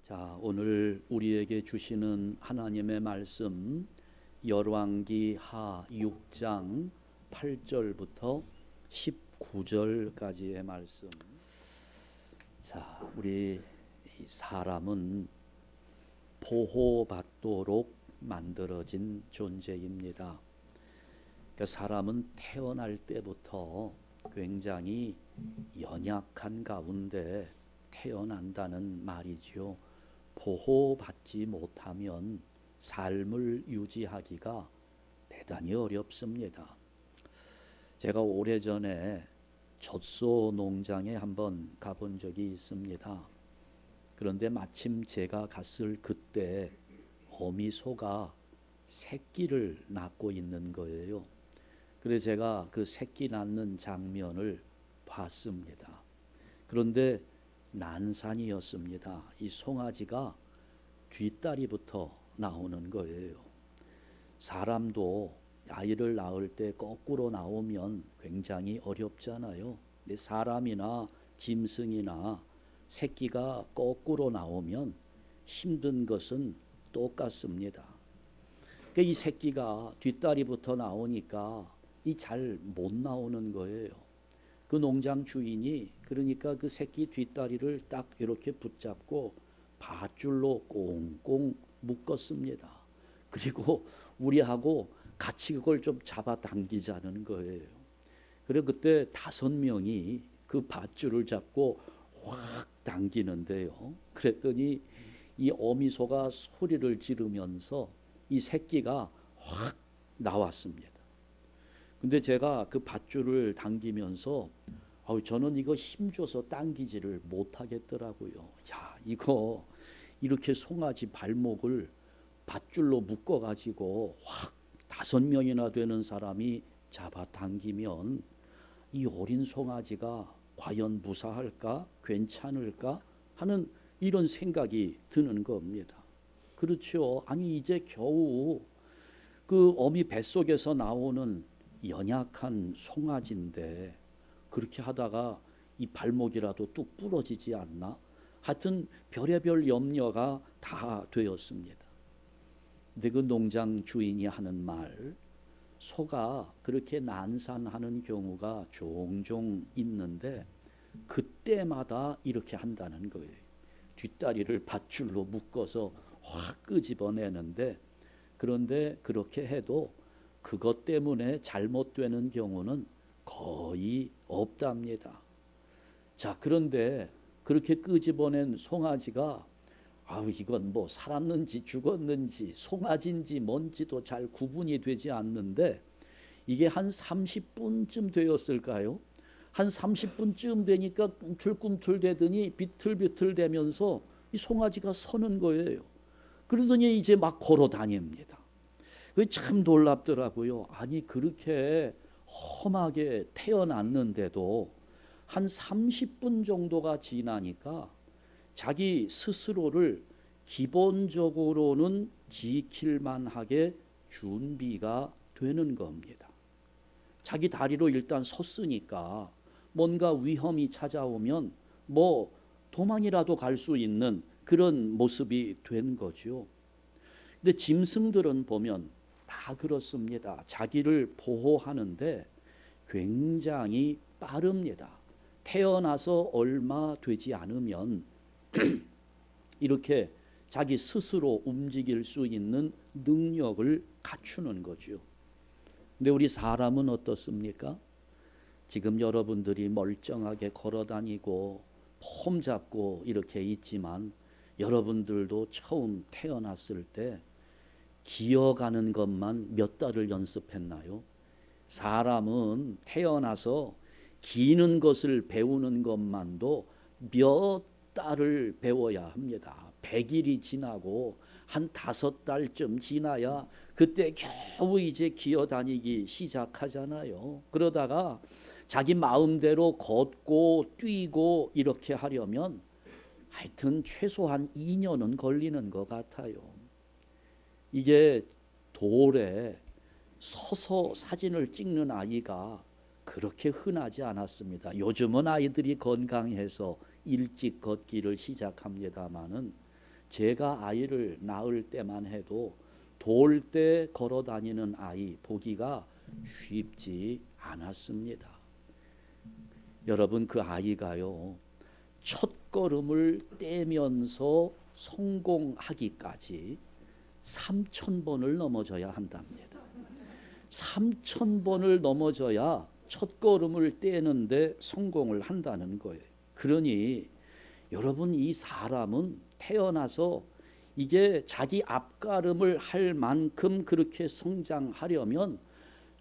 자, 오늘 우리에게 주시는 하나님의 말씀 열왕기 하 6장 8절부터 19절까지의 말씀. 자, 우리 사람은 보호받도록 만들어진 존재입니다. 그러니까 사람은 태어날 때부터 굉장히 연약한 가운데 태어난다는 말이지요. 보호받지 못하면 삶을 유지하기가 대단히 어렵습니다. 제가 오래전에 젖소 농장에 한번 가본 적이 있습니다. 그런데 마침 제가 갔을 그때 어미소가 새끼를 낳고 있는 거예요. 그래서 제가 그 새끼 낳는 장면을 봤습니다. 그런데 난산이었습니다. 이 송아지가 뒷다리부터 나오는 거예요. 사람도 아이를 낳을 때 거꾸로 나오면 굉장히 어렵잖아요. 근데 사람이나 짐승이나 새끼가 거꾸로 나오면 힘든 것은 똑같습니다. 그러니까 이 새끼가 뒷다리부터 나오니까 이 잘 못 나오는 거예요. 그 농장 주인이 그러니까 그 새끼 뒷다리를 딱 이렇게 붙잡고 밧줄로 꽁꽁 묶었습니다. 그리고 우리하고 같이 그걸 좀 잡아당기자는 거예요. 그래서 그때 5명이 그 밧줄을 잡고 확 당기는데요. 그랬더니 이 어미소가 소리를 지르면서 이 새끼가 확 나왔습니다. 근데 제가 그 밧줄을 당기면서 저는 이거 힘줘서 당기지를 못하겠더라고요. 야, 이거 이렇게 송아지 발목을 밧줄로 묶어가지고 확 5명이나 되는 사람이 잡아당기면 이 어린 송아지가 과연 무사할까? 괜찮을까? 하는 이런 생각이 드는 겁니다. 그렇죠. 아니 이제 겨우 그 어미 뱃속에서 나오는 연약한 송아지인데 그렇게 하다가 이 발목이라도 뚝 부러지지 않나? 하여튼 별의별 염려가 다 되었습니다. 근데 그 농장 주인이 하는 말, 소가 그렇게 난산하는 경우가 종종 있는데 그때마다 이렇게 한다는 거예요. 뒷다리를 밧줄로 묶어서 확 끄집어내는데, 그런데 그렇게 해도 그것 때문에 잘못되는 경우는 거의 없답니다. 자, 그런데 그렇게 끄집어낸 송아지가 이건 뭐 살았는지 죽었는지 송아지인지 뭔지도 잘 구분이 되지 않는데 이게 한 30분쯤 되었을까요? 한 30분쯤 되니까 꿈틀꿈틀 대더니 비틀비틀 대면서 이 송아지가 서는 거예요. 그러더니 이제 막 걸어 다닙니다. 그게 참 놀랍더라고요. 아니 그렇게 험하게 태어났는데도 한 30분 정도가 지나니까 자기 스스로를 기본적으로는 지킬 만하게 준비가 되는 겁니다. 자기 다리로 일단 섰으니까 뭔가 위험이 찾아오면 뭐 도망이라도 갈 수 있는 그런 모습이 된 거죠. 근데 짐승들은 보면 다 그렇습니다. 자기를 보호하는데 굉장히 빠릅니다. 태어나서 얼마 되지 않으면 이렇게 자기 스스로 움직일 수 있는 능력을 갖추는 거죠. 근데 우리 사람은 어떻습니까? 지금 여러분들이 멀쩡하게 걸어다니고 폼 잡고 이렇게 있지만 여러분들도 처음 태어났을 때 기어가는 것만 몇 달을 연습했나요? 사람은 태어나서 기는 것을 배우는 것만도 몇 달을 배워야 합니다. 100일이 지나고 한 5달쯤 지나야 그때 겨우 이제 기어다니기 시작하잖아요. 그러다가 자기 마음대로 걷고 뛰고 이렇게 하려면 하여튼 최소한 2년은 걸리는 것 같아요. 이게 돌에 서서 사진을 찍는 아이가 그렇게 흔하지 않았습니다. 요즘은 아이들이 건강해서 일찍 걷기를 시작합니다마는 제가 아이를 낳을 때만 해도 돌 때 걸어 다니는 아이 보기가 쉽지 않았습니다. 여러분, 그 아이가요, 첫 걸음을 떼면서 성공하기까지 3,000번을 넘어져야 한답니다. 3,000번을 넘어져야 첫 걸음을 떼는데 성공을 한다는 거예요. 그러니 여러분, 이 사람은 태어나서 이게 자기 앞걸음을 할 만큼 그렇게 성장하려면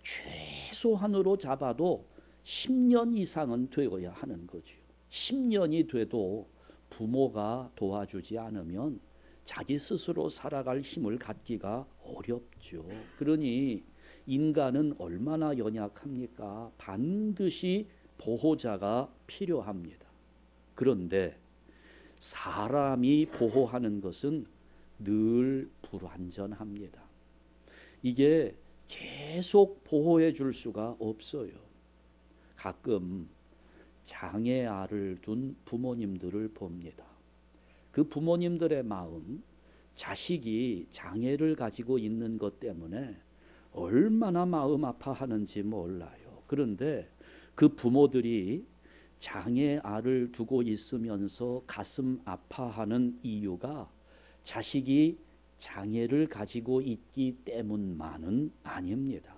최소한으로 잡아도 10년 이상은 되어야 하는 거죠. 10년이 돼도 부모가 도와주지 않으면 자기 스스로 살아갈 힘을 갖기가 어렵죠. 그러니 인간은 얼마나 연약합니까? 반드시 보호자가 필요합니다. 그런데 사람이 보호하는 것은 늘 불완전합니다. 이게 계속 보호해 줄 수가 없어요. 가끔 장애아를 둔 부모님들을 봅니다. 그 부모님들의 마음, 자식이 장애를 가지고 있는 것 때문에 얼마나 마음 아파하는지 몰라요. 그런데 그 부모들이 장애아를 두고 있으면서 가슴 아파하는 이유가 자식이 장애를 가지고 있기 때문만은 아닙니다.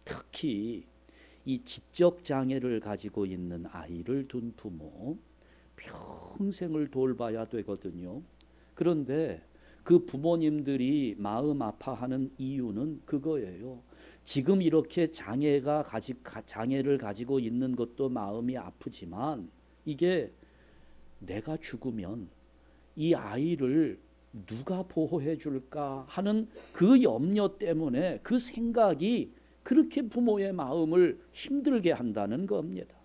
특히 이 지적 장애를 가지고 있는 아이를 둔 부모, 평생을 돌봐야 되거든요. 그런데 그 부모님들이 마음 아파하는 이유는 그거예요. 지금 이렇게 장애를 가지고 있는 것도 마음이 아프지만 이게 내가 죽으면 이 아이를 누가 보호해 줄까 하는 그 염려 때문에 그 생각이 그렇게 부모의 마음을 힘들게 한다는 겁니다.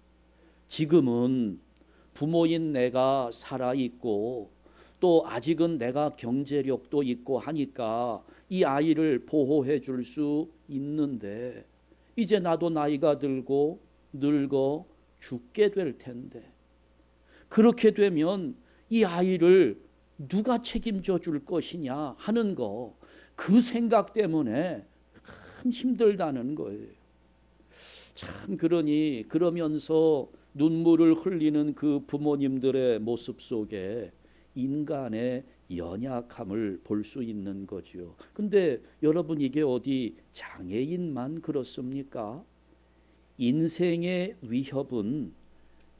지금은 부모인 내가 살아있고 또 아직은 내가 경제력도 있고 하니까 이 아이를 보호해 줄 수 있는데 이제 나도 나이가 들고 늙어 죽게 될 텐데 그렇게 되면 이 아이를 누가 책임져 줄 것이냐 하는 거, 그 생각 때문에 참 힘들다는 거예요. 참 그러면서 눈물을 흘리는 그 부모님들의 모습 속에 인간의 연약함을 볼 수 있는 거죠. 근데 여러분, 이게 어디 장애인만 그렇습니까? 인생의 위협은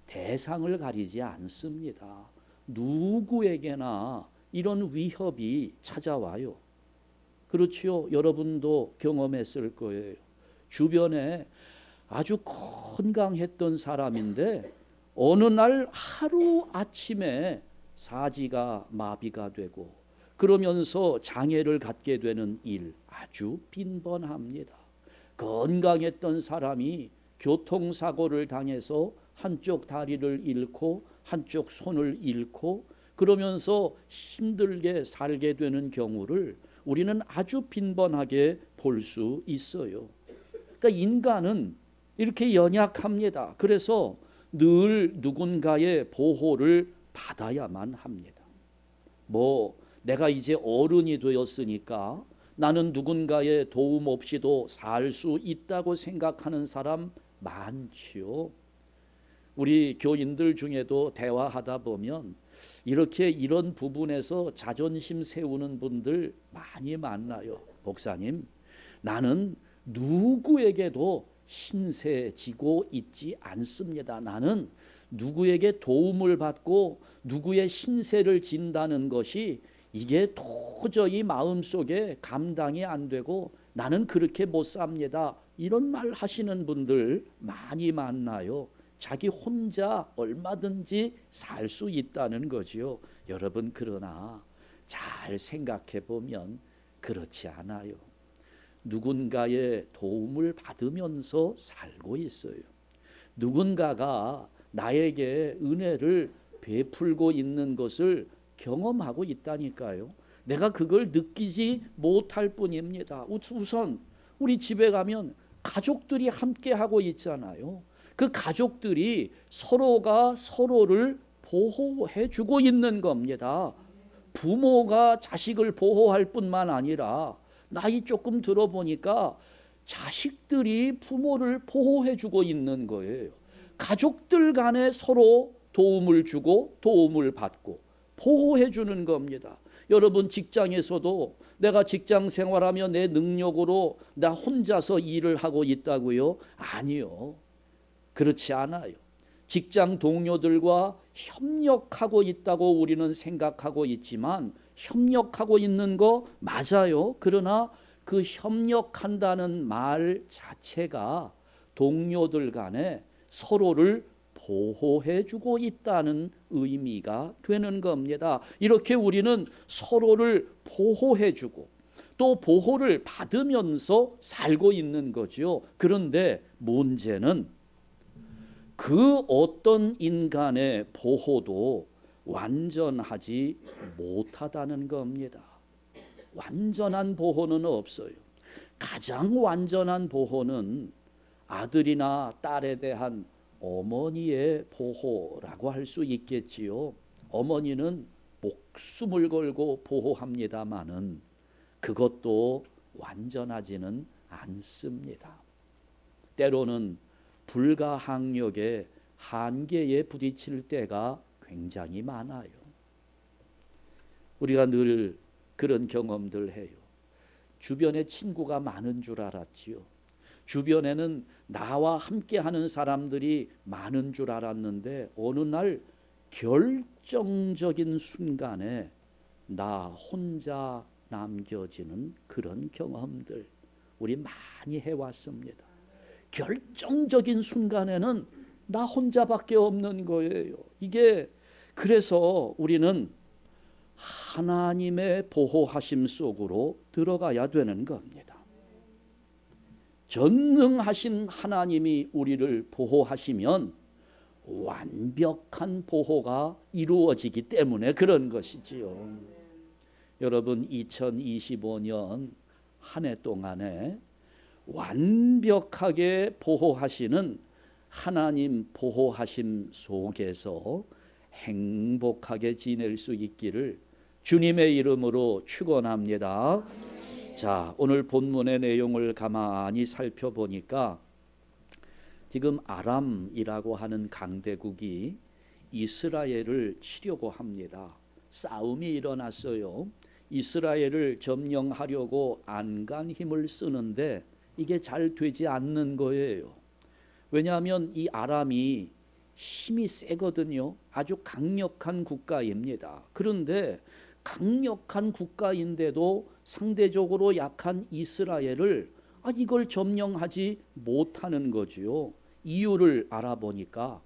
대상을 가리지 않습니다. 누구에게나 이런 위협이 찾아와요. 그렇지요? 여러분도 경험했을 거예요. 주변에 아주 건강했던 사람인데 어느 날 하루 아침에 사지가 마비가 되고 그러면서 장애를 갖게 되는 일 아주 빈번합니다. 건강했던 사람이 교통사고를 당해서 한쪽 다리를 잃고 한쪽 손을 잃고 그러면서 힘들게 살게 되는 경우를 우리는 아주 빈번하게 볼 수 있어요. 그러니까 인간은 이렇게 연약합니다. 그래서 늘 누군가의 보호를 받아야만 합니다. 내가 이제 어른이 되었으니까 나는 누군가의 도움 없이도 살 수 있다고 생각하는 사람 많지요. 우리 교인들 중에도 대화하다 보면 이런 부분에서 자존심 세우는 분들 많이 만나요. 목사님, 나는 누구에게도 신세지고 있지 않습니다. 나는 누구에게 도움을 받고 누구의 신세를 진다는 것이 이게 도저히 마음속에 감당이 안 되고 나는 그렇게 못 삽니다. 이런 말 하시는 분들 많이 만나요. 자기 혼자 얼마든지 살 수 있다는 거지요. 여러분, 그러나 잘 생각해 보면 그렇지 않아요. 누군가의 도움을 받으면서 살고 있어요. 누군가가 나에게 은혜를 베풀고 있는 것을 경험하고 있다니까요. 내가 그걸 느끼지 못할 뿐입니다. 우선 우리 집에 가면 가족들이 함께 하고 있잖아요. 그 가족들이 서로가 서로를 보호해 주고 있는 겁니다. 부모가 자식을 보호할 뿐만 아니라 나이 조금 들어보니까 자식들이 부모를 보호해 주고 있는 거예요. 가족들 간에 서로 도움을 주고 도움을 받고 보호해 주는 겁니다. 여러분 직장에서도 내가 직장 생활하며 내 능력으로 나 혼자서 일을 하고 있다고요? 아니요. 그렇지 않아요. 직장 동료들과 협력하고 있다고 우리는 생각하고 있지만 협력하고 있는 거 맞아요. 그러나 그 협력한다는 말 자체가 동료들 간에 서로를 보호해 주고 있다는 의미가 되는 겁니다. 이렇게 우리는 서로를 보호해 주고 또 보호를 받으면서 살고 있는 거죠. 그런데 문제는 그 어떤 인간의 보호도 완전하지 못하다는 겁니다. 완전한 보호는 없어요. 가장 완전한 보호는 아들이나 딸에 대한 어머니의 보호라고 할 수 있겠지요. 어머니는 목숨을 걸고 보호합니다마는 그것도 완전하지는 않습니다. 때로는 불가항력의 한계에 부딪힐 때가 굉장히 많아요. 우리가 늘 그런 경험들 해요. 주변에 친구가 많은 줄 알았지요. 주변에는 나와 함께하는 사람들이 많은 줄 알았는데 어느 날 결정적인 순간에 나 혼자 남겨지는 그런 경험들 우리 많이 해왔습니다. 결정적인 순간에는 나 혼자밖에 없는 거예요. 이게 그래서 우리는 하나님의 보호하심 속으로 들어가야 되는 겁니다. 전능하신 하나님이 우리를 보호하시면 완벽한 보호가 이루어지기 때문에 그런 것이지요. 여러분 2025년 한 해 동안에 완벽하게 보호하시는 하나님 보호하심 속에서 행복하게 지낼 수 있기를 주님의 이름으로 축원합니다. 자, 오늘 본문의 내용을 가만히 살펴보니까 지금 아람이라고 하는 강대국이 이스라엘을 치려고 합니다. 싸움이 일어났어요. 이스라엘을 점령하려고 안간 힘을 쓰는데 이게 잘 되지 않는 거예요. 왜냐하면 이 아람이 힘이 세거든요. 아주 강력한 국가입니다. 그런데 강력한 국가인데도 상대적으로 약한 이스라엘을 이걸 점령하지 못하는 거지요. 이유를 알아보니까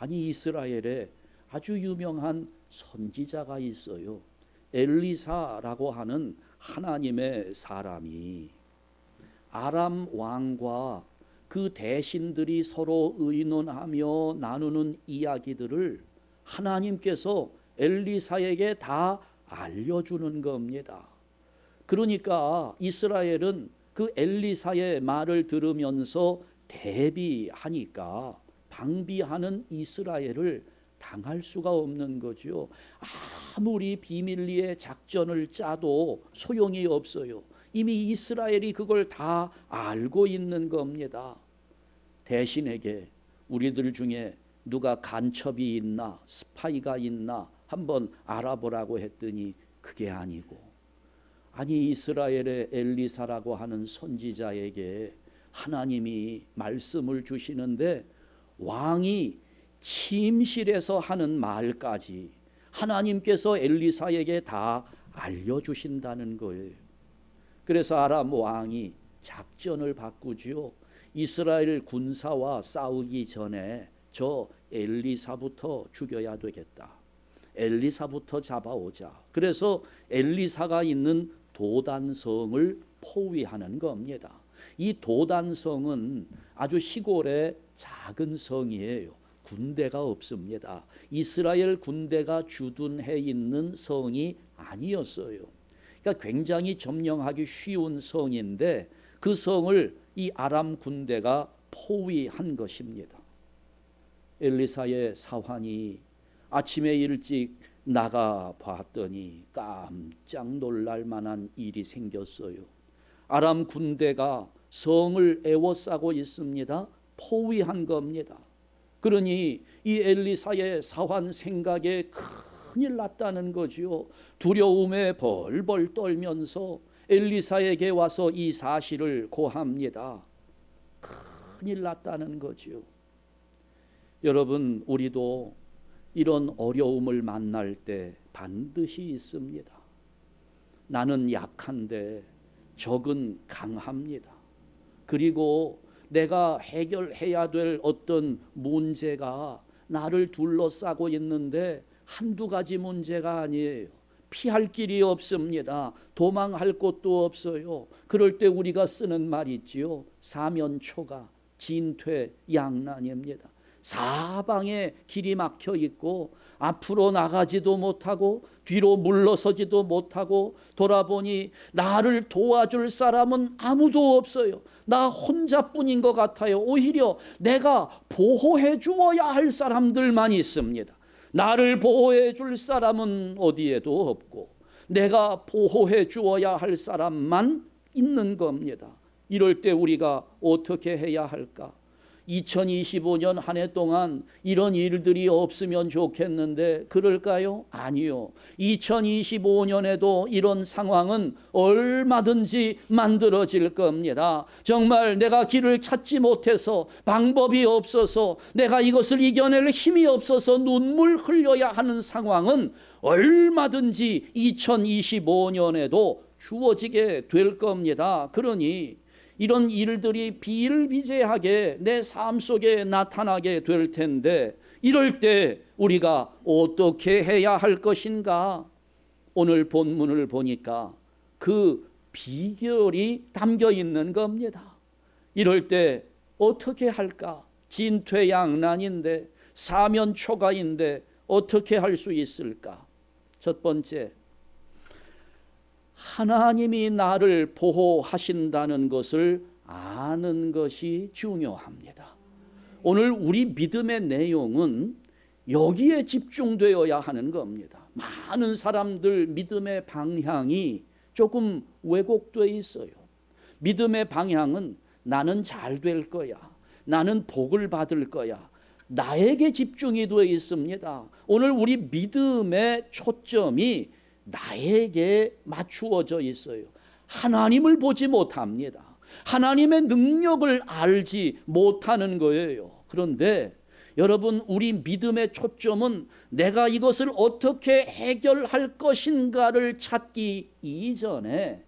이스라엘에 아주 유명한 선지자가 있어요. 엘리사라고 하는 하나님의 사람이 아람 왕과 그 대신들이 서로 의논하며 나누는 이야기들을 하나님께서 엘리사에게 다 알려주는 겁니다. 그러니까 이스라엘은 그 엘리사의 말을 들으면서 대비하니까 방비하는 이스라엘을 당할 수가 없는 거죠. 아무리 비밀리에 작전을 짜도 소용이 없어요. 이미 이스라엘이 그걸 다 알고 있는 겁니다. 대신에게 우리들 중에 누가 간첩이 있나 스파이가 있나 한번 알아보라고 했더니 그게 아니고 이스라엘의 엘리사라고 하는 선지자에게 하나님이 말씀을 주시는데 왕이 침실에서 하는 말까지 하나님께서 엘리사에게 다 알려주신다는 거예요. 그래서 아람 왕이 작전을 바꾸지요. 이스라엘 군사와 싸우기 전에 저 엘리사부터 죽여야 되겠다. 엘리사부터 잡아오자. 그래서 엘리사가 있는 도단성을 포위하는 겁니다. 이 도단성은 아주 시골의 작은 성이에요. 군대가 없습니다. 이스라엘 군대가 주둔해 있는 성이 아니었어요. 그러니까 굉장히 점령하기 쉬운 성인데 그 성을 이 아람 군대가 포위한 것입니다. 엘리사의 사환이 아침에 일찍 나가 봤더니 깜짝 놀랄 만한 일이 생겼어요. 아람 군대가 성을 에워싸고 있습니다. 포위한 겁니다. 그러니 이 엘리사의 사환 생각에 큰일 났다는 거지요. 두려움에 벌벌 떨면서 엘리사에게 와서 이 사실을 고합니다. 큰일 났다는 거지요. 여러분, 우리도 이런 어려움을 만날 때 반드시 있습니다. 나는 약한데 적은 강합니다. 그리고 내가 해결해야 될 어떤 문제가 나를 둘러싸고 있는데 한두 가지 문제가 아니에요. 피할 길이 없습니다. 도망할 곳도 없어요. 그럴 때 우리가 쓰는 말이 있지요. 사면초가 진퇴양난입니다. 사방에 길이 막혀 있고 앞으로 나가지도 못하고 뒤로 물러서지도 못하고 돌아보니 나를 도와줄 사람은 아무도 없어요. 나 혼자뿐인 것 같아요. 오히려 내가 보호해 주어야 할 사람들만 있습니다. 나를 보호해 줄 사람은 어디에도 없고 내가 보호해 주어야 할 사람만 있는 겁니다. 이럴 때 우리가 어떻게 해야 할까? 2025년 한 해 동안 이런 일들이 없으면 좋겠는데 그럴까요? 아니요. 2025년에도 이런 상황은 얼마든지 만들어질 겁니다. 정말 내가 길을 찾지 못해서 방법이 없어서 내가 이것을 이겨낼 힘이 없어서 눈물 흘려야 하는 상황은 얼마든지 2025년에도 주어지게 될 겁니다. 그러니 이런 일들이 비일비재하게 내 삶 속에 나타나게 될 텐데 이럴 때 우리가 어떻게 해야 할 것인가? 오늘 본문을 보니까 그 비결이 담겨 있는 겁니다. 이럴 때 어떻게 할까? 진퇴양난인데 사면초가인데 어떻게 할 수 있을까? 첫 번째, 하나님이 나를 보호하신다는 것을 아는 것이 중요합니다. 오늘 우리 믿음의 내용은 여기에 집중되어야 하는 겁니다. 많은 사람들 믿음의 방향이 조금 왜곡되어 있어요. 믿음의 방향은 나는 잘 될 거야. 나는 복을 받을 거야. 나에게 집중이 되어 있습니다. 오늘 우리 믿음의 초점이 나에게 맞추어져 있어요. 하나님을 보지 못합니다. 하나님의 능력을 알지 못하는 거예요. 그런데 여러분, 우리 믿음의 초점은 내가 이것을 어떻게 해결할 것인가를 찾기 이전에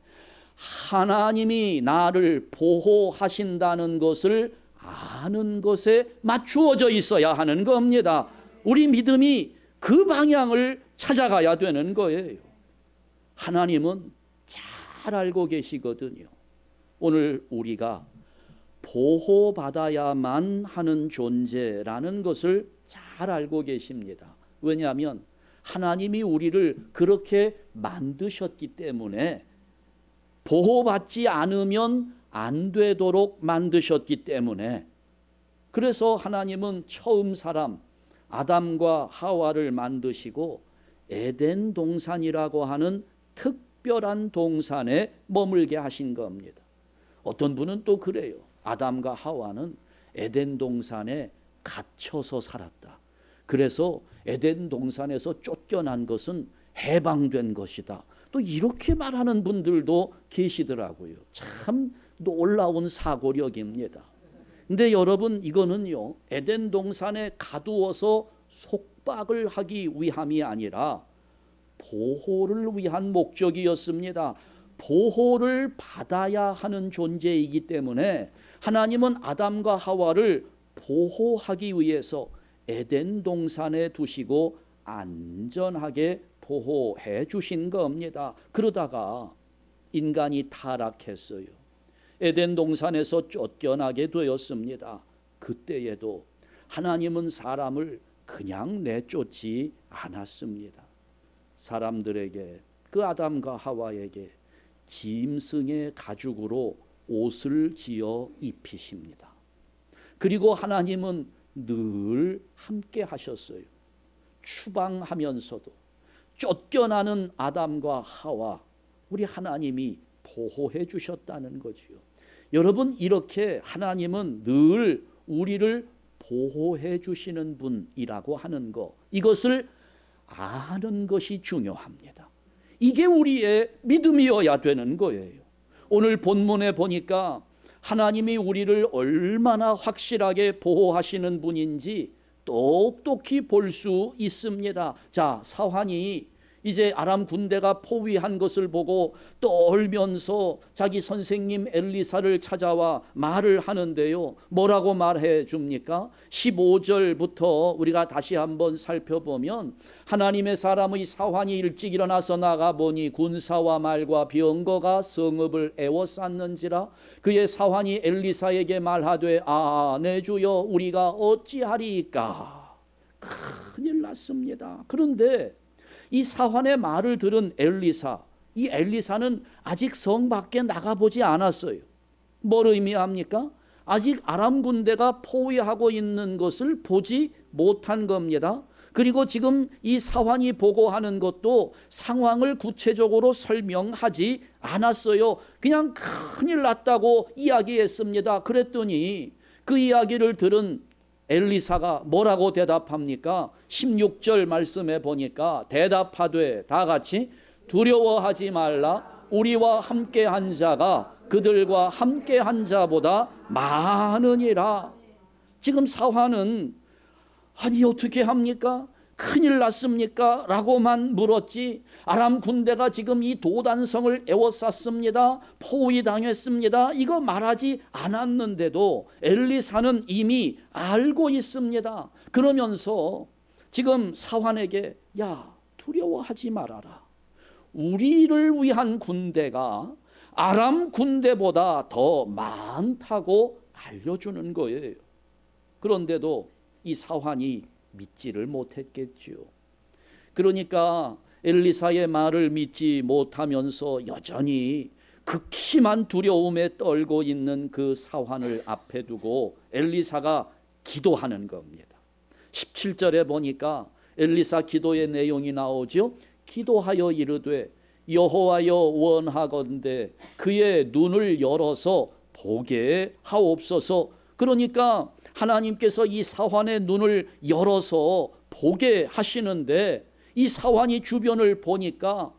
하나님이 나를 보호하신다는 것을 아는 것에 맞추어져 있어야 하는 겁니다. 우리 믿음이 그 방향을 찾아가야 되는 거예요. 하나님은 잘 알고 계시거든요. 오늘 우리가 보호받아야만 하는 존재라는 것을 잘 알고 계십니다. 왜냐하면 하나님이 우리를 그렇게 만드셨기 때문에 보호받지 않으면 안 되도록 만드셨기 때문에 그래서 하나님은 처음 사람 아담과 하와를 만드시고 에덴 동산이라고 하는 특별한 동산에 머물게 하신 겁니다. 어떤 분은 또 그래요. 아담과 하와는 에덴 동산에 갇혀서 살았다. 그래서 에덴 동산에서 쫓겨난 것은 해방된 것이다. 또 이렇게 말하는 분들도 계시더라고요. 참 놀라운 사고력입니다. 근데 여러분, 이거는요, 에덴 동산에 가두어서 속박을 하기 위함이 아니라 보호를 위한 목적이었습니다. 보호를 받아야 하는 존재이기 때문에 하나님은 아담과 하와를 보호하기 위해서 에덴 동산에 두시고 안전하게 보호해 주신 겁니다. 그러다가 인간이 타락했어요. 에덴 동산에서 쫓겨나게 되었습니다. 그때에도 하나님은 사람을 그냥 내쫓지 않았습니다. 사람들에게, 그 아담과 하와에게 짐승의 가죽으로 옷을 지어 입히십니다. 그리고 하나님은 늘 함께 하셨어요. 추방하면서도 쫓겨나는 아담과 하와, 우리 하나님이 보호해 주셨다는 거지요. 여러분, 이렇게 하나님은 늘 우리를 보호해 주시는 분이라고 하는 것, 이것을 아는 것이 중요합니다. 이게 우리의 믿음이어야 되는 거예요. 오늘 본문에 보니까 하나님이 우리를 얼마나 확실하게 보호하시는 분인지 똑똑히 볼 수 있습니다. 자, 사환이 이제 아람 군대가 포위한 것을 보고 떨면서 자기 선생님 엘리사를 찾아와 말을 하는데요. 뭐라고 말해 줍니까? 15절부터 우리가 다시 한번 살펴보면, 하나님의 사람의 사환이 일찍 일어나서 나가보니 군사와 말과 병거가 성읍을 에워쌌는지라. 그의 사환이 엘리사에게 말하되, 아, 내 주여, 우리가 어찌하리이까? 큰일 났습니다. 그런데 이 사환의 말을 들은 엘리사, 이 엘리사는 아직 성 밖에 나가보지 않았어요. 뭘 의미합니까? 아직 아람 군대가 포위하고 있는 것을 보지 못한 겁니다. 그리고 지금 이 사환이 보고하는 것도 상황을 구체적으로 설명하지 않았어요. 그냥 큰일 났다고 이야기했습니다. 그랬더니 그 이야기를 들은 엘리사가 뭐라고 대답합니까? 16절 말씀에 보니까 대답하되, 다 같이, 두려워하지 말라. 우리와 함께한 자가 그들과 함께한 자보다 많으니라. 지금 사환은 아니 어떻게 합니까? 큰일 났습니까? 라고만 물었지, 아람 군대가 지금 이 도단성을 에워쌌습니다, 포위당했습니다, 이거 말하지 않았는데도 엘리사는 이미 알고 있습니다. 그러면서 지금 사환에게, 야, 두려워하지 말아라. 우리를 위한 군대가 아람 군대보다 더 많다고 알려주는 거예요. 그런데도 이 사환이 믿지를 못했겠지요. 그러니까 엘리사의 말을 믿지 못하면서 여전히 극심한 두려움에 떨고 있는 그 사환을 앞에 두고 엘리사가 기도하는 겁니다. 17절에 보니까 엘리사 기도의 내용이 나오죠. 기도하여 이르되, 여호와여, 원하건대 그의 눈을 열어서 보게 하옵소서. 그러니까 하나님께서 이 사환의 눈을 열어서 보게 하시는데, 이 사환이 주변을 보니까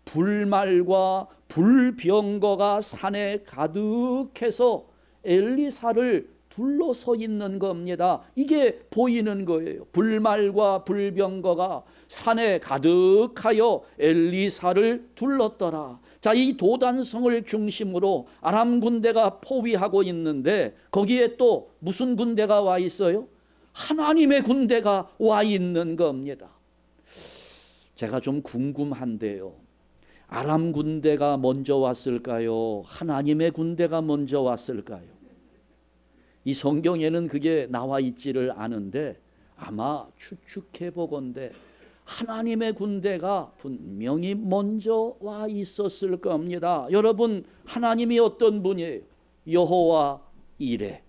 불말과 불병거가 산에 가득해서 엘리사를 둘러서 있는 겁니다. 이게 보이는 거예요. 불말과 불병거가 산에 가득하여 엘리사를 둘렀더라. 자, 이 도단성을 중심으로 아람 군대가 포위하고 있는데 거기에 또 무슨 군대가 와 있어요? 하나님의 군대가 와 있는 겁니다. 제가 좀 궁금한데요, 아람 군대가 먼저 왔을까요? 하나님의 군대가 먼저 왔을까요? 이 성경에는 그게 나와 있지를 않은데 아마 추측해 보건대 하나님의 군대가 분명히 먼저 와 있었을 겁니다. 여러분, 하나님이 어떤 분이에요? 여호와 이레,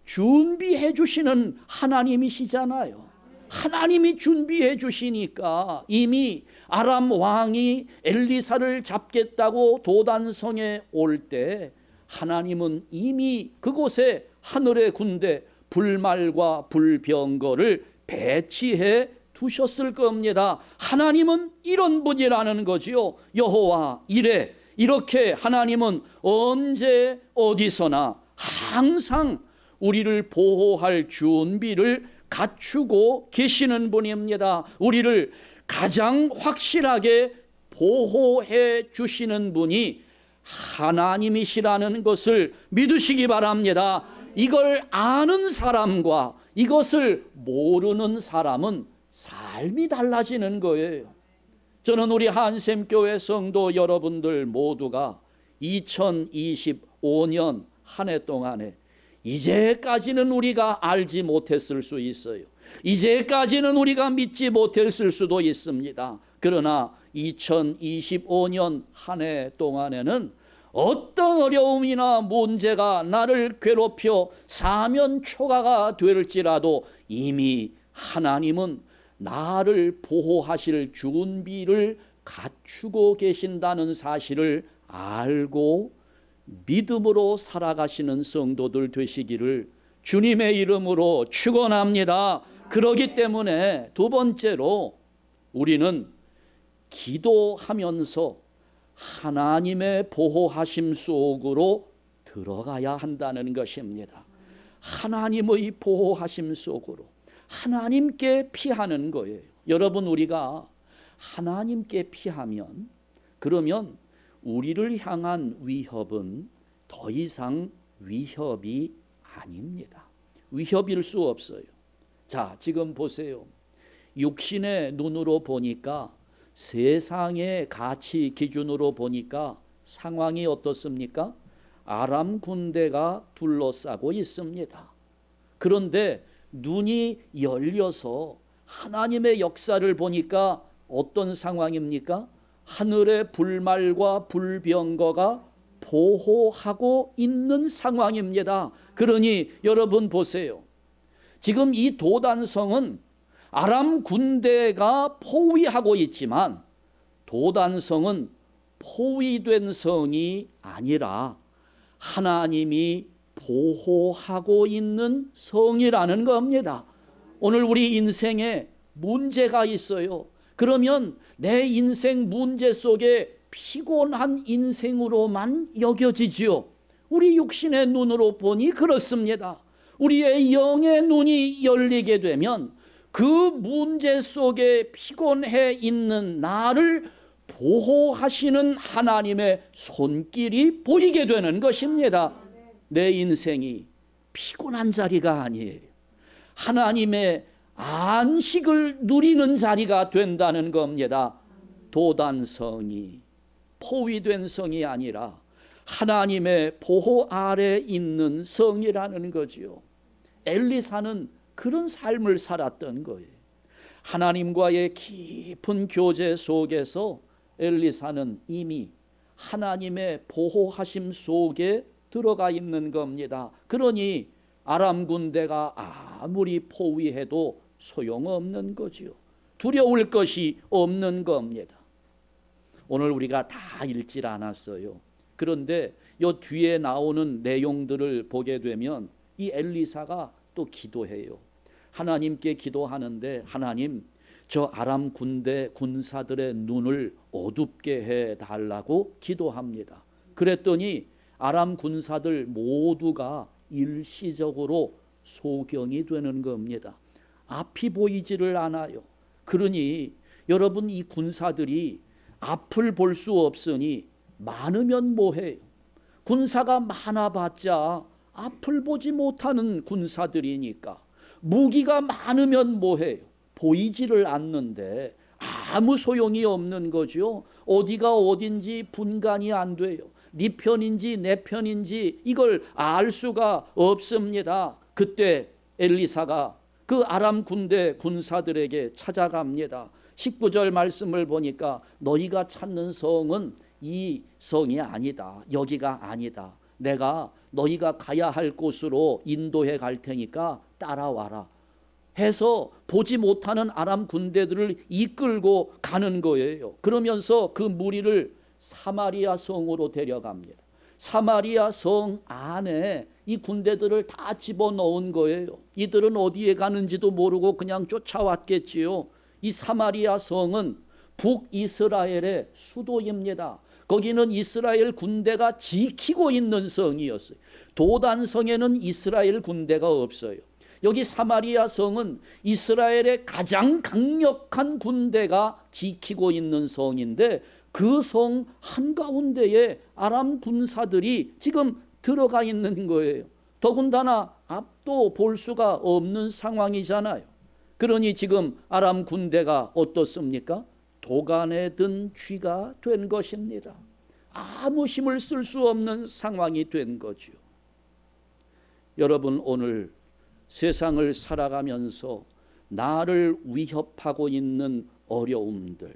준비해 주시는 하나님이시잖아요. 하나님이 준비해 주시니까 이미 아람 왕이 엘리사를 잡겠다고 도단성에 올 때 하나님은 이미 그곳에 하늘의 군대 불말과 불병거를 배치해 두셨을 겁니다. 하나님은 이런 분이라는 거지요. 여호와 이레, 이렇게 하나님은 언제 어디서나 항상 우리를 보호할 준비를 갖추고 계시는 분입니다. 우리를 가장 확실하게 보호해 주시는 분이 하나님이시라는 것을 믿으시기 바랍니다. 이걸 아는 사람과 이것을 모르는 사람은 삶이 달라지는 거예요. 저는 우리 한샘교회 성도 여러분들 모두가 2025년 한 해 동안에 이제까지는 우리가 알지 못했을 수 있어요. 이제까지는 우리가 믿지 못했을 수도 있습니다. 그러나 2025년 한 해 동안에는 어떤 어려움이나 문제가 나를 괴롭혀 사면초가가 될지라도 이미 하나님은 나를 보호하실 준비를 갖추고 계신다는 사실을 알고 믿음으로 살아가시는 성도들 되시기를 주님의 이름으로 축원합니다. 그러기 때문에 두 번째로 우리는 기도하면서 하나님의 보호하심 속으로 들어가야 한다는 것입니다. 하나님의 보호하심 속으로 하나님께 피하는 거예요. 여러분, 우리가 하나님께 피하면 그러면 우리를 향한 위협은 더 이상 위협이 아닙니다. 위협일 수 없어요. 자, 지금 보세요. 육신의 눈으로 보니까, 세상의 가치 기준으로 보니까 상황이 어떻습니까? 아람 군대가 둘러싸고 있습니다. 그런데 눈이 열려서 하나님의 역사를 보니까 어떤 상황입니까? 하늘의 불말과 불병거가 보호하고 있는 상황입니다. 그러니 여러분 보세요. 지금 이 도단성은 아람 군대가 포위하고 있지만 도단성은 포위된 성이 아니라 하나님이 보호하고 있는 성이라는 겁니다. 오늘 우리 인생에 문제가 있어요. 그러면 내 인생 문제 속에 피곤한 인생으로만 여겨지지요. 우리 육신의 눈으로 보니 그렇습니다. 우리의 영의 눈이 열리게 되면 그 문제 속에 피곤해 있는 나를 보호하시는 하나님의 손길이 보이게 되는 것입니다. 내 인생이 피곤한 자리가 아니에요. 하나님의 안식을 누리는 자리가 된다는 겁니다. 도단성이 포위된 성이 아니라 하나님의 보호 아래 있는 성이라는 거지요. 엘리사는 그런 삶을 살았던 거예요. 하나님과의 깊은 교제 속에서 엘리사는 이미 하나님의 보호하심 속에 들어가 있는 겁니다. 그러니 아람 군대가 아무리 포위해도 소용없는 거지요. 두려울 것이 없는 겁니다. 오늘 우리가 다 읽질 않았어요. 그런데 이 뒤에 나오는 내용들을 보게 되면 이 엘리사가 또 기도해요. 하나님께 기도하는데, 하나님, 저 아람 군대 군사들의 눈을 어둡게 해달라고 기도합니다. 그랬더니 아람 군사들 모두가 일시적으로 소경이 되는 겁니다. 앞이 보이지를 않아요. 그러니 여러분, 이 군사들이 앞을 볼 수 없으니 많으면 뭐해요? 군사가 많아봤자 앞을 보지 못하는 군사들이니까 무기가 많으면 뭐해요? 보이지를 않는데 아무 소용이 없는 거죠. 어디가 어딘지 분간이 안 돼요. 네 편인지 내 편인지 이걸 알 수가 없습니다. 그때 엘리사가 그 아람 군대 군사들에게 찾아갑니다. 19절 말씀을 보니까 너희가 찾는 성은 이 성이 아니다. 여기가 아니다. 내가 너희가 가야 할 곳으로 인도해 갈 테니까 따라와라 해서 보지 못하는 아람 군대들을 이끌고 가는 거예요. 그러면서 그 무리를 사마리아 성으로 데려갑니다. 사마리아 성 안에 이 군대들을 다 집어넣은 거예요. 이들은 어디에 가는지도 모르고 그냥 쫓아왔겠지요. 이 사마리아 성은 북이스라엘의 수도입니다. 거기는 이스라엘 군대가 지키고 있는 성이었어요. 도단성에는 이스라엘 군대가 없어요. 여기 사마리아 성은 이스라엘의 가장 강력한 군대가 지키고 있는 성인데 그 성 한가운데에 아람 군사들이 지금 들어가 있는 거예요. 더군다나 앞도 볼 수가 없는 상황이잖아요. 그러니 지금 아람 군대가 어떻습니까? 도간에 든 쥐가 된 것입니다. 아무 힘을 쓸 수 없는 상황이 된 거죠. 여러분, 오늘 세상을 살아가면서 나를 위협하고 있는 어려움들,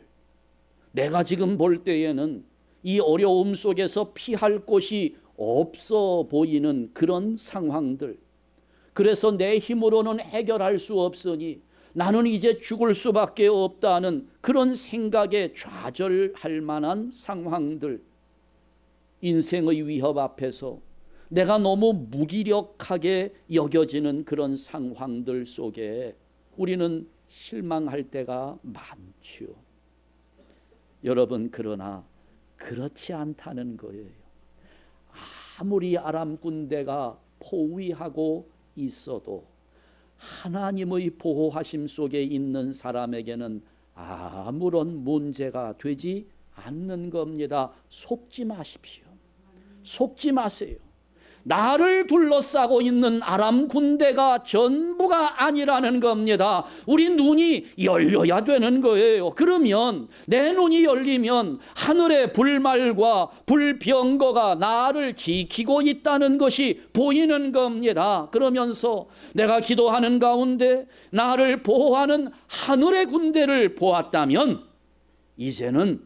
내가 지금 볼 때에는 이 어려움 속에서 피할 곳이 없어 보이는 그런 상황들, 그래서 내 힘으로는 해결할 수 없으니 나는 이제 죽을 수밖에 없다는 그런 생각에 좌절할 만한 상황들, 인생의 위협 앞에서 내가 너무 무기력하게 여겨지는 그런 상황들 속에 우리는 실망할 때가 많지요. 여러분, 그러나 그렇지 않다는 거예요. 아무리 아람 군대가 포위하고 있어도 하나님의 보호하심 속에 있는 사람에게는 아무런 문제가 되지 않는 겁니다. 속지 마십시오. 속지 마세요. 나를 둘러싸고 있는 아람 군대가 전부가 아니라는 겁니다. 우리 눈이 열려야 되는 거예요. 그러면 내 눈이 열리면 하늘의 불말과 불병거가 나를 지키고 있다는 것이 보이는 겁니다. 그러면서 내가 기도하는 가운데 나를 보호하는 하늘의 군대를 보았다면 이제는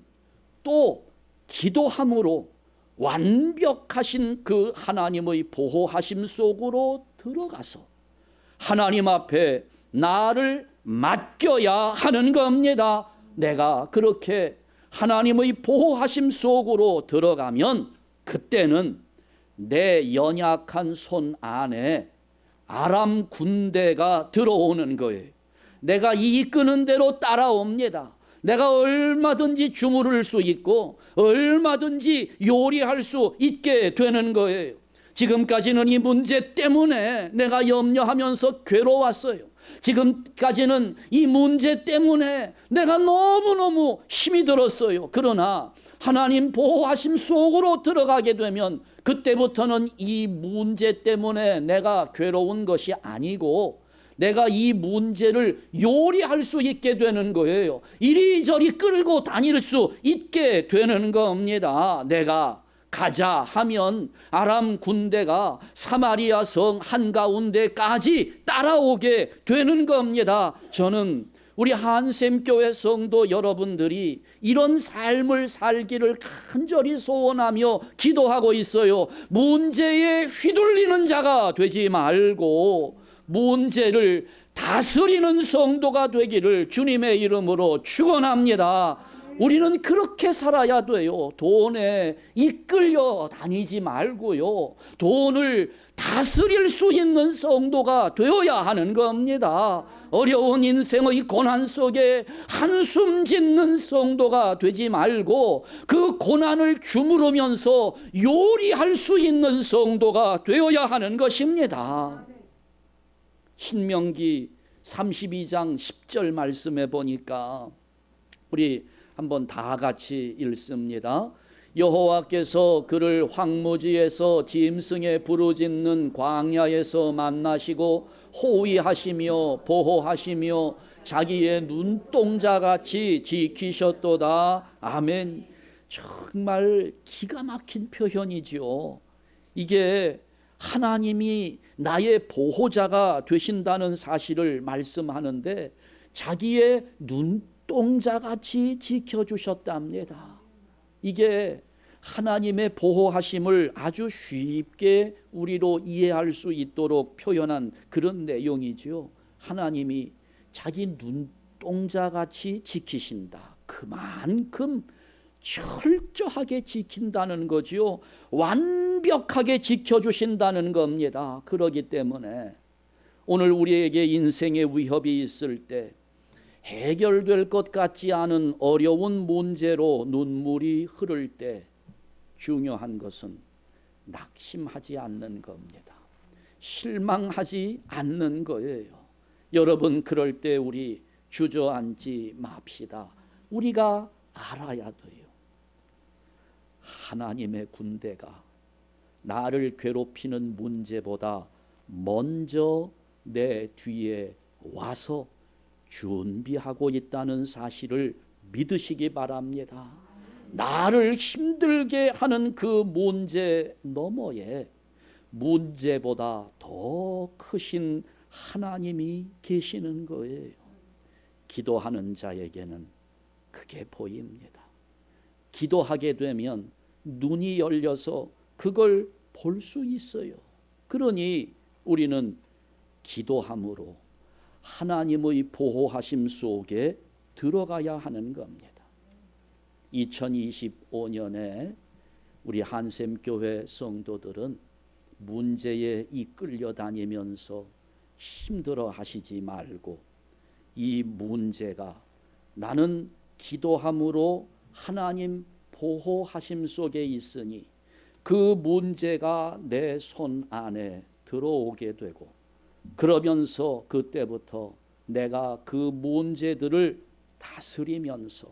또 기도함으로 완벽하신 그 하나님의 보호하심 속으로 들어가서 하나님 앞에 나를 맡겨야 하는 겁니다. 내가 그렇게 하나님의 보호하심 속으로 들어가면 그때는 내 연약한 손 안에 아람 군대가 들어오는 거예요. 내가 이끄는 대로 따라옵니다. 내가 얼마든지 주무를 수 있고 얼마든지 요리할 수 있게 되는 거예요. 지금까지는 이 문제 때문에 내가 염려하면서 괴로웠어요. 지금까지는 이 문제 때문에 내가 너무너무 힘이 들었어요. 그러나 하나님 보호하심 속으로 들어가게 되면 그때부터는 이 문제 때문에 내가 괴로운 것이 아니고 내가 이 문제를 요리할 수 있게 되는 거예요. 이리저리 끌고 다닐 수 있게 되는 겁니다. 내가 가자 하면 아람 군대가 사마리아 성 한가운데까지 따라오게 되는 겁니다. 저는 우리 한샘교회 성도 여러분들이 이런 삶을 살기를 간절히 소원하며 기도하고 있어요. 문제에 휘둘리는 자가 되지 말고 문제를 다스리는 성도가 되기를 주님의 이름으로 축원합니다. 우리는 그렇게 살아야 돼요. 돈에 이끌려 다니지 말고요. 돈을 다스릴 수 있는 성도가 되어야 하는 겁니다. 어려운 인생의 고난 속에 한숨 짓는 성도가 되지 말고 그 고난을 주무르면서 요리할 수 있는 성도가 되어야 하는 것입니다. 신명기 32장 10절 말씀에 보니까 우리 한번 다 같이 읽습니다. 여호와께서 그를 황무지에서 짐승에 부르짖는 광야에서 만나시고 호위하시며 보호하시며 자기의 눈동자같이 지키셨도다. 아멘. 정말 기가 막힌 표현이죠. 이게 하나님이 나의 보호자가 되신다는 사실을 말씀하는데 자기의 눈동자같이 지켜주셨답니다. 이게 하나님의 보호하심을 아주 쉽게 우리로 이해할 수 있도록 표현한 그런 내용이죠. 하나님이 자기 눈동자같이 지키신다. 그만큼 철저하게 지킨다는 거지요. 완벽하게 지켜주신다는 겁니다. 그러기 때문에 오늘 우리에게 인생의 위협이 있을 때 해결될 것 같지 않은 어려운 문제로 눈물이 흐를 때 중요한 것은 낙심하지 않는 겁니다. 실망하지 않는 거예요. 여러분, 그럴 때 우리 주저앉지 맙시다. 우리가 알아야 돼요. 하나님의 군대가 나를 괴롭히는 문제보다 먼저 내 뒤에 와서 준비하고 있다는 사실을 믿으시기 바랍니다. 나를 힘들게 하는 그 문제 너머에 문제보다 더 크신 하나님이 계시는 거예요. 기도하는 자에게는 그게 보입니다. 기도하게 되면 눈이 열려서 그걸 볼 수 있어요. 그러니 우리는 기도함으로 하나님의 보호하심 속에 들어가야 하는 겁니다. 2025년에 우리 한샘교회 성도들은 문제에 이끌려 다니면서 힘들어 하시지 말고, 이 문제가 나는 기도함으로 하나님 보호하심 속에 있으니 그 문제가 내 손 안에 들어오게 되고, 그러면서 그때부터 내가 그 문제들을 다스리면서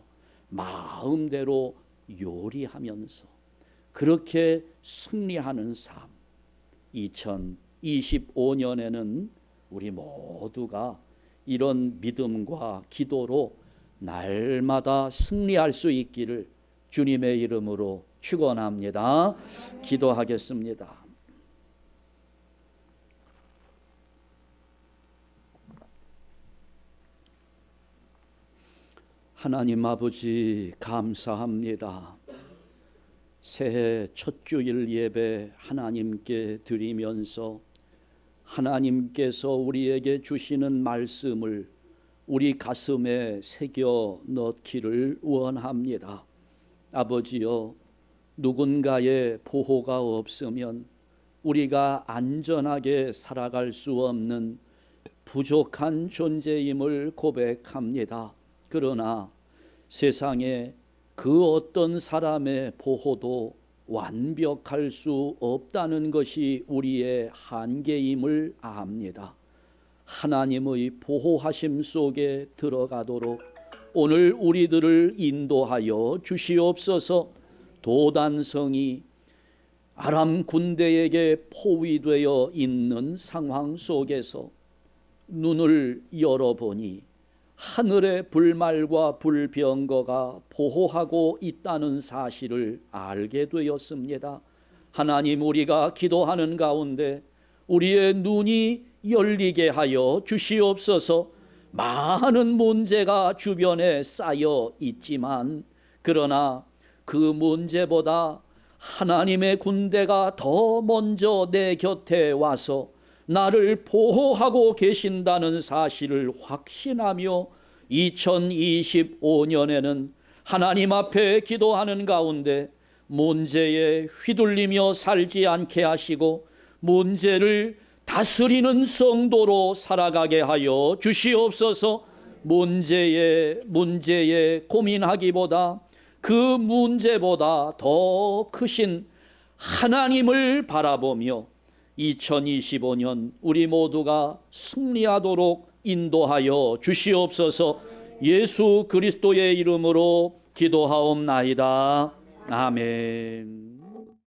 마음대로 요리하면서 그렇게 승리하는 삶, 2025년에는 우리 모두가 이런 믿음과 기도로 날마다 승리할 수 있기를 주님의 이름으로 축원합니다. 기도하겠습니다. 하나님 아버지, 감사합니다. 새해 첫 주일 예배 하나님께 드리면서 하나님께서 우리에게 주시는 말씀을 우리 가슴에 새겨 넣기를 원합니다. 아버지여, 누군가의 보호가 없으면 우리가 안전하게 살아갈 수 없는 부족한 존재임을 고백합니다. 그러나 세상에 그 어떤 사람의 보호도 완벽할 수 없다는 것이 우리의 한계임을 압니다. 하나님의 보호하심 속에 들어가도록 오늘 우리들을 인도하여 주시옵소서. 도단성이 아람 군대에게 포위되어 있는 상황 속에서 눈을 열어보니 하늘의 불말과 불병거가 보호하고 있다는 사실을 알게 되었습니다. 하나님, 우리가 기도하는 가운데 우리의 눈이 열리게 하여 주시옵소서. 많은 문제가 주변에 쌓여 있지만, 그러나 그 문제보다 하나님의 군대가 더 먼저 내 곁에 와서 나를 보호하고 계신다는 사실을 확신하며 2025년에는 하나님 앞에 기도하는 가운데 문제에 휘둘리며 살지 않게 하시고 문제를 다스리는 성도로 살아가게 하여 주시옵소서. 문제에 고민하기보다 그 문제보다 더 크신 하나님을 바라보며 2025년 우리 모두가 승리하도록 인도하여 주시옵소서. 예수 그리스도의 이름으로 기도하옵나이다. 아멘.